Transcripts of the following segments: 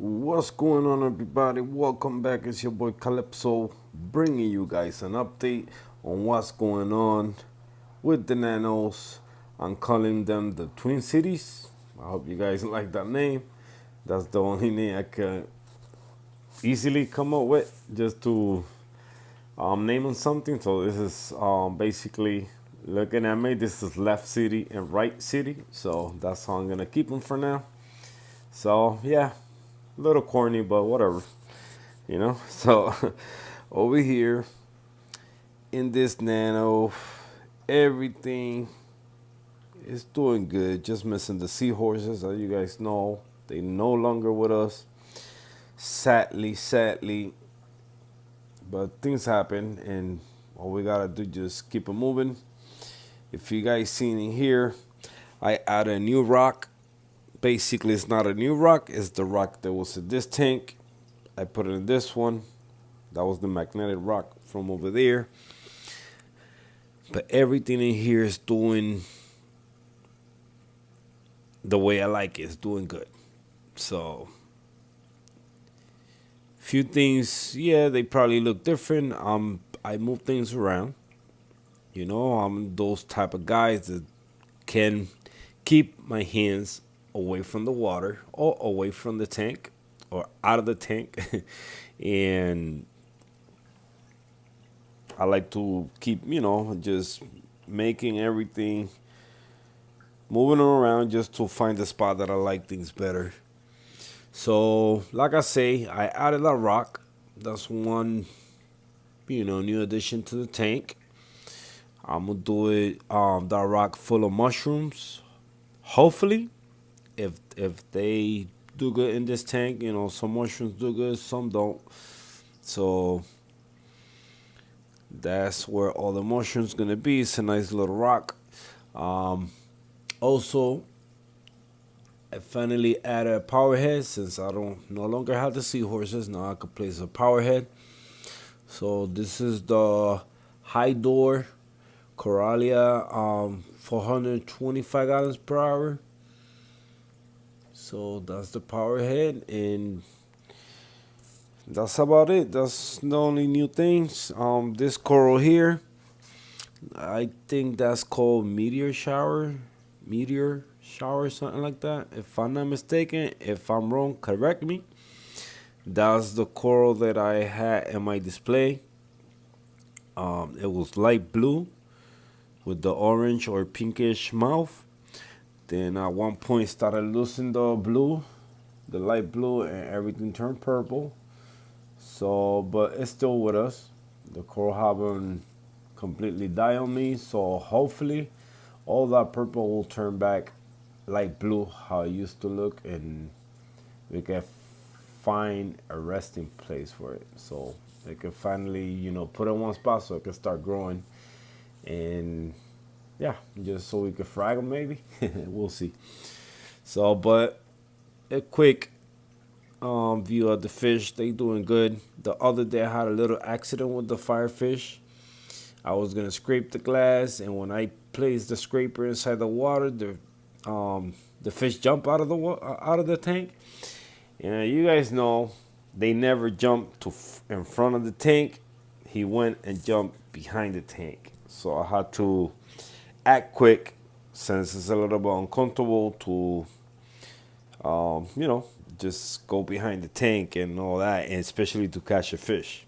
What's going on, everybody? Welcome back. It's your boy Calypso bringing you guys an update on what's going on with the Nanos. I'm calling them the Twin Cities. I hope you guys like that name. That's the only name I could easily come up with just to name them something. So, this is basically looking at me. This is left city and right city. So, that's how I'm going to keep them for now. So, yeah, a little corny, but whatever. So over here in this nano, everything is doing good. Just missing the seahorses, as you guys know. They no longer with us. Sadly. But things happen, and all we gotta do just keep it moving. If you guys seen it here, I added a new rock. Basically, it's not a new rock. It's the rock that was in this tank. I put it in this one. That was the magnetic rock from over there. But everything in here is doing the way I like it. It's doing good. So, few things, yeah, they probably look different. I move things around. I'm those type of guys that can keep my hands away from the water or away from the tank or out of the tank. And I like to keep, just making everything moving around just to find the spot that I like things better. So, like I say, I added a rock. That's one, new addition to the tank. I'm gonna do it. That rock full of mushrooms. Hopefully, if they do good in this tank, some mushrooms do good, some don't. So that's where all the mushrooms gonna be. It's a nice little rock. Also, I finally added a power head since I don't no longer have the seahorses. Now I can place a power head. So this is the high door Coralia 425 gallons per hour. So that's the power head, and that's about it. That's the only new things. This coral here, I think that's called meteor shower, something like that. If I'm not mistaken, if I'm wrong, correct me. That's the coral that I had in my display. It was light blue with the orange or pinkish mouth. Then at one point started losing the blue, the light blue, and everything turned purple. So, but it's still with us. The coral haven't completely died on me. So hopefully, all that purple will turn back light blue, how it used to look, and we can find a resting place for it. So they can finally, put it in one spot so it can start growing. And yeah, just so we can frag them maybe. We'll see. So, but a quick view of the fish. They doing good. The other day I had a little accident with the firefish. I was gonna scrape the glass, and when I placed the scraper inside the water, the fish jump out of the tank. And you guys know they never jump in front of the tank. He went and jumped behind the tank. So I had to act quick since it's a little bit uncomfortable to, just go behind the tank and all that, and especially to catch a fish.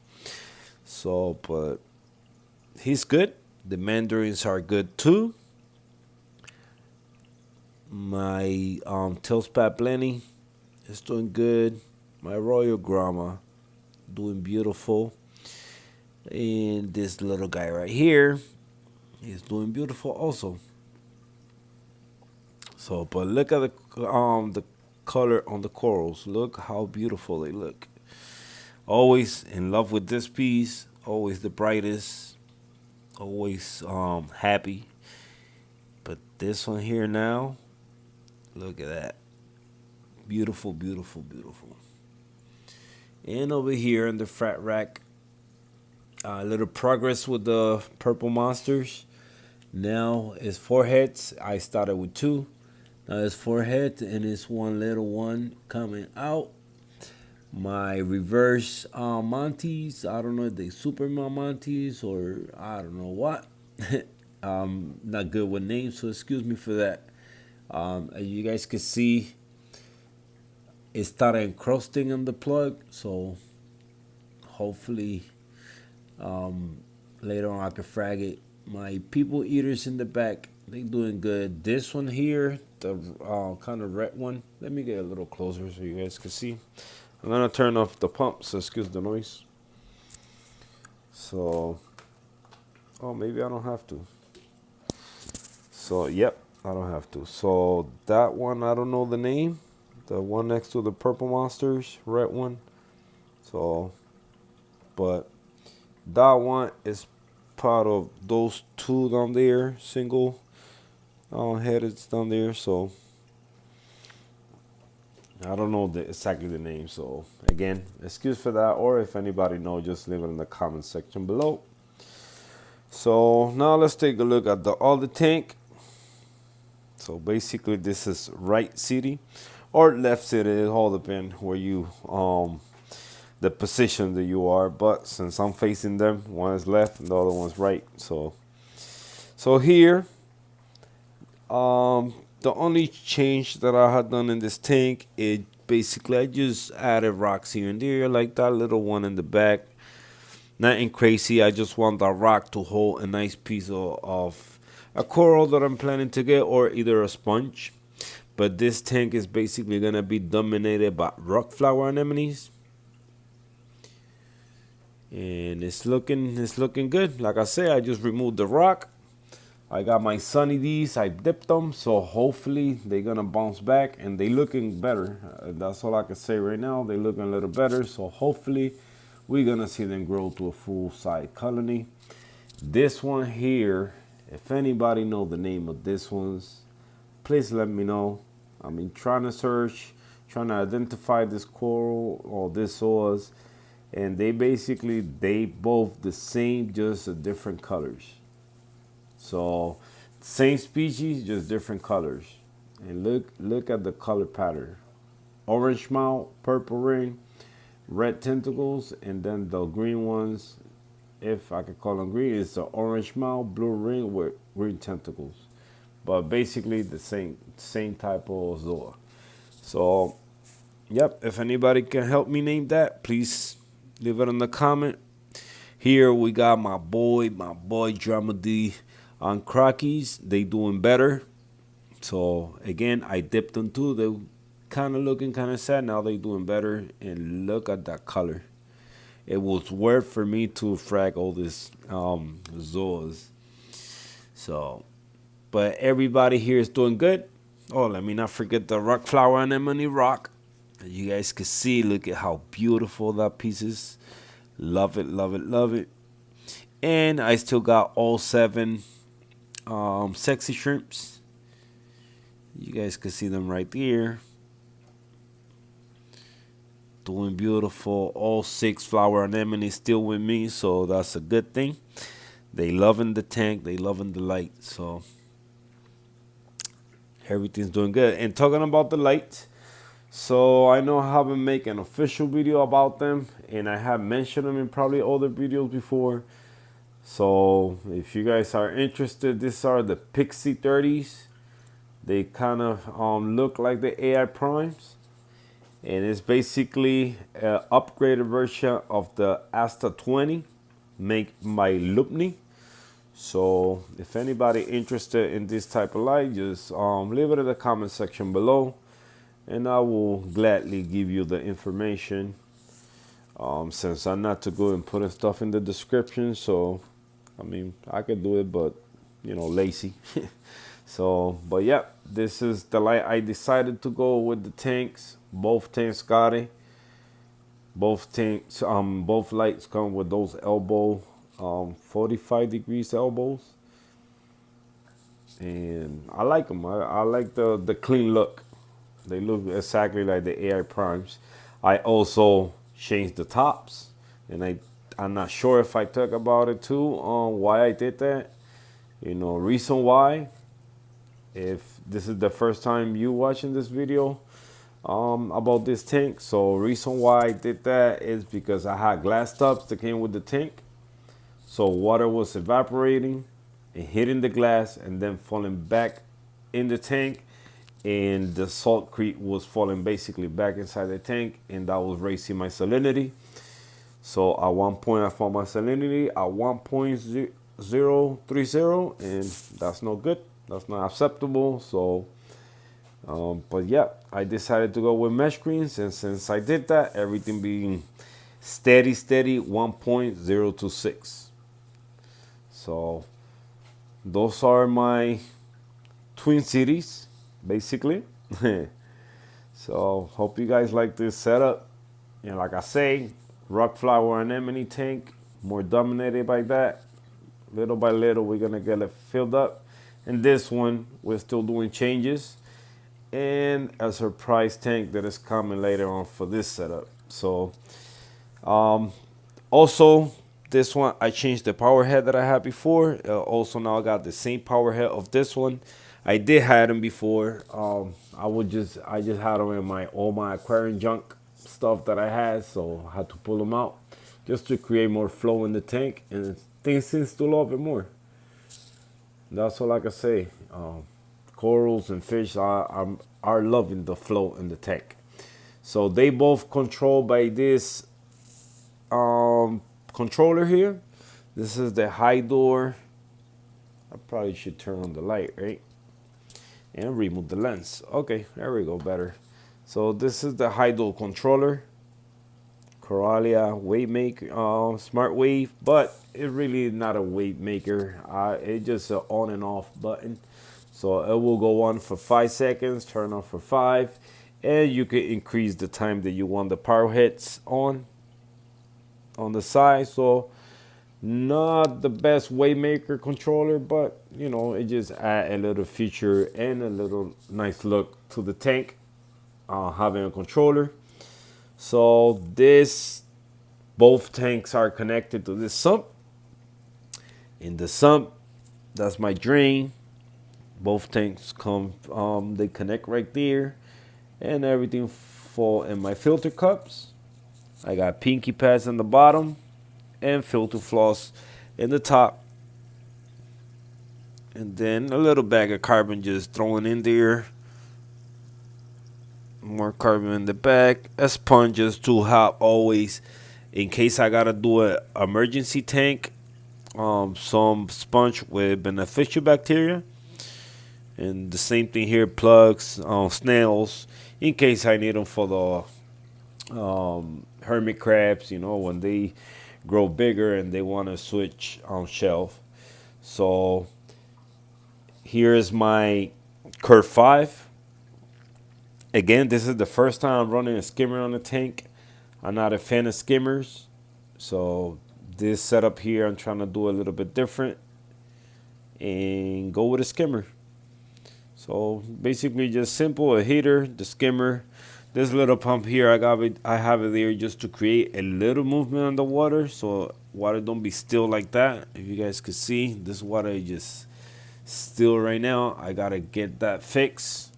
So, but he's good. The mandarins are good too. My tailspad Lenny is doing good. My Royal Grandma doing beautiful. And this little guy right here is doing beautiful also. So, but look at the color on the corals. Look how beautiful they look. Always in love with this piece. Always the brightest. Always happy. But this one here now, look at that. Beautiful, beautiful, beautiful. And over here in the frat rack, a little progress with the purple monsters. Now it's four heads. I started with two. Now it's four heads, and it's one little one coming out. my reverse Monties. I don't know if they Superman Monties or I don't know what. Not good with names, so excuse me for that. As you guys can see, it started encrusting on the plug, so hopefully later on I can frag it. My people eaters in the back, they doing good. This one here, the kind of red one. Let me get a little closer so you guys can see. I'm gonna turn off the pump, so excuse the noise. So, oh, maybe I don't have to. So, yep, I don't have to. So that one, I don't know the name. The one next to the purple monsters, red one. So, but that one is part of those two down there, single headed down there. So I don't know exactly the name. So again, excuse for that, or if anybody knows, just leave it in the comment section below. So now let's take a look at the other tank. So basically, this is right city or left city. It all depends where you the position that you are. But since I'm facing them, one is left and the other one's right. So here, the only change that I had done in this tank is basically I just added rocks here and there, like that little one in the back. Nothing crazy. I just want that rock to hold a nice piece of a coral that I'm planning to get, or either a sponge. But this tank is basically gonna be dominated by rock flower anemones, and it's looking good. Like I said, I just removed the rock. I got my Sunny D's. I dipped them, so hopefully they're gonna bounce back, and they looking better. That's all I can say right now. They looking a little better, so hopefully we're gonna see them grow to a full size colony. This one here, if anybody know the name of this ones, please let me know. I mean, trying to search, trying to identify this coral or this source, and they both the same, just different colors. So same species, just different colors. And look at the color pattern. Orange mouth, purple ring, red tentacles, and then the green ones, if I could call them green, is the orange mouth, blue ring with green tentacles. But basically the same type of zoa. So yep, if anybody can help me name that, please leave it in the comment. Here we got my boy Drama D on Crockies. They doing better. So again, I dipped them too. They kind of looking kind of sad. Now they doing better. And look at that color. It was worth for me to frag all this zoas. So, but everybody here is doing good. Oh, let me not forget the rock flower anemone rock. You guys can see, look at how beautiful that piece is. Love it, love it, love it. And I still got all 7 sexy shrimps. You guys can see them right there. Doing beautiful. All 6 flower anemones still with me, so that's a good thing. They loving the tank. They loving the light. So everything's doing good. And talking about the lights, so I know I haven't made an official video about them, and I have mentioned them in probably other videos before. So if you guys are interested, these are the Pixie 30s. They kind of look like the AI Primes, and it's basically an upgraded version of the Asta 20 made by Lupni. So if anybody interested in this type of light, just leave it in the comment section below, and I will gladly give you the information. Since I'm not too good in putting stuff in the description, so I mean I could do it, but you know, lazy. So, but yeah, this is the light I decided to go with. The tanks, both tanks got it. Both lights come with those elbow 45 degrees elbows, and I like them. I like the clean look. They look exactly like the AI Primes. I also changed the tops, and I'm not sure if I talk about it too on why I did that. You know, reason why. If this is the first time you watching this video, about this tank. So reason why I did that is because I had glass tops that came with the tank. So water was evaporating and hitting the glass and then falling back in the tank, and the saltcrete was falling basically back inside the tank, and that was raising my salinity. So at one point I found my salinity at 1.030, and that's no good. That's not acceptable. So but yeah, I decided to go with mesh greens, and since I did that, everything being steady 1.026. So those are my Twin Cities, basically. So hope you guys like this setup. And like I say, rock flower anemone tank, more dominated by that. Little by little, we're gonna get it filled up. And this one, we're still doing changes, and a surprise tank that is coming later on for this setup. So also, this one I changed the power head that I had before. Also now I got the same power head of this one. I did had them before. I just had them in all my aquarium junk stuff that I had, so I had to pull them out just to create more flow in the tank, and things seems to love it more. That's all I can say. Corals and fish are loving the flow in the tank. So they both controlled by this controller here. This is the high door. I probably should turn on the light, right? And remove the lens. Okay, there we go, better. So this is the high door controller. Coralia wave maker, smart wave, but it really is not a wave maker. It's just an on and off button. So it will go on for 5 seconds, turn off for 5, and you can increase the time that you want the power heads on the side. So not the best waymaker controller, but you know, it just add a little feature and a little nice look to the tank, having a controller. So both tanks are connected to this sump. In the sump, that's my drain. Both tanks they connect right there, and everything fall in my filter cups. I got pinky pads on the bottom and filter floss in the top, and then a little bag of carbon just thrown in there. More carbon in the bag. A sponge just to help always, in case I gotta do an emergency tank. Some sponge with beneficial bacteria. And the same thing here, plugs, snails, in case I need them for the hermit crabs, you know, when they grow bigger and they want to switch on shelf. So here is my Curve 5. Again, this is the first time I'm running a skimmer on the tank. I'm not a fan of skimmers. So this setup here, I'm trying to do a little bit different and go with a skimmer. So basically just simple, a heater, the skimmer. This little pump here, I have it there just to create a little movement on the water, so water don't be still like that. If you guys could see, this water is just still right now. I gotta get that fixed.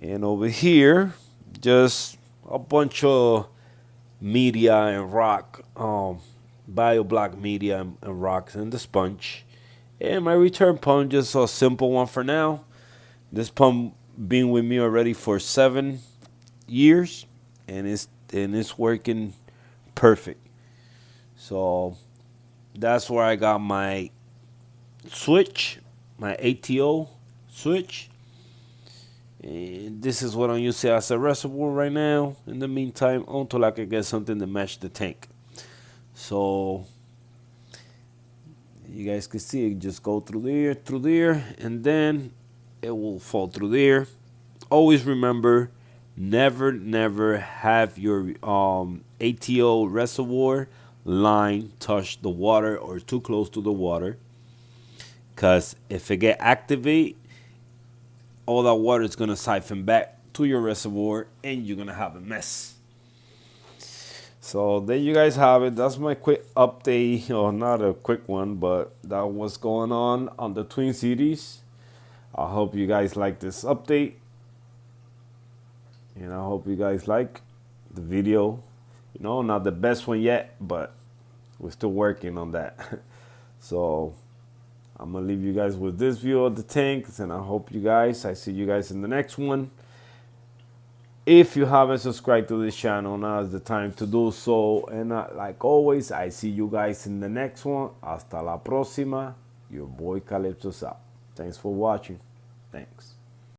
And over here, just a bunch of media and rock, BioBlock media and rocks and the sponge. And my return pump, just a simple one for now. This pump been with me already for 7 years, and it's working perfect. So that's where I got my switch, my ATO switch. And this is what I'm using as a reservoir right now. In the meantime, until I can get something to match the tank. So you guys can see it just go through there, and then it will fall through there. Always remember, never have your ATO reservoir line touch the water or too close to the water, because if it get activate, all that water is gonna siphon back to your reservoir, and you're gonna have a mess. So there you guys have it. That's my quick update, or not a quick one, but that was going on the Twin Cities. I hope you guys like this update. And I hope you guys like the video. Not the best one yet, but we're still working on that. So I'm gonna leave you guys with this view of the tanks, and I see you guys in the next one. If you haven't subscribed to this channel, now is the time to do so. And like always, I see you guys in the next one. Hasta la próxima. Your boy Calypso's out. Thanks for watching. Thanks.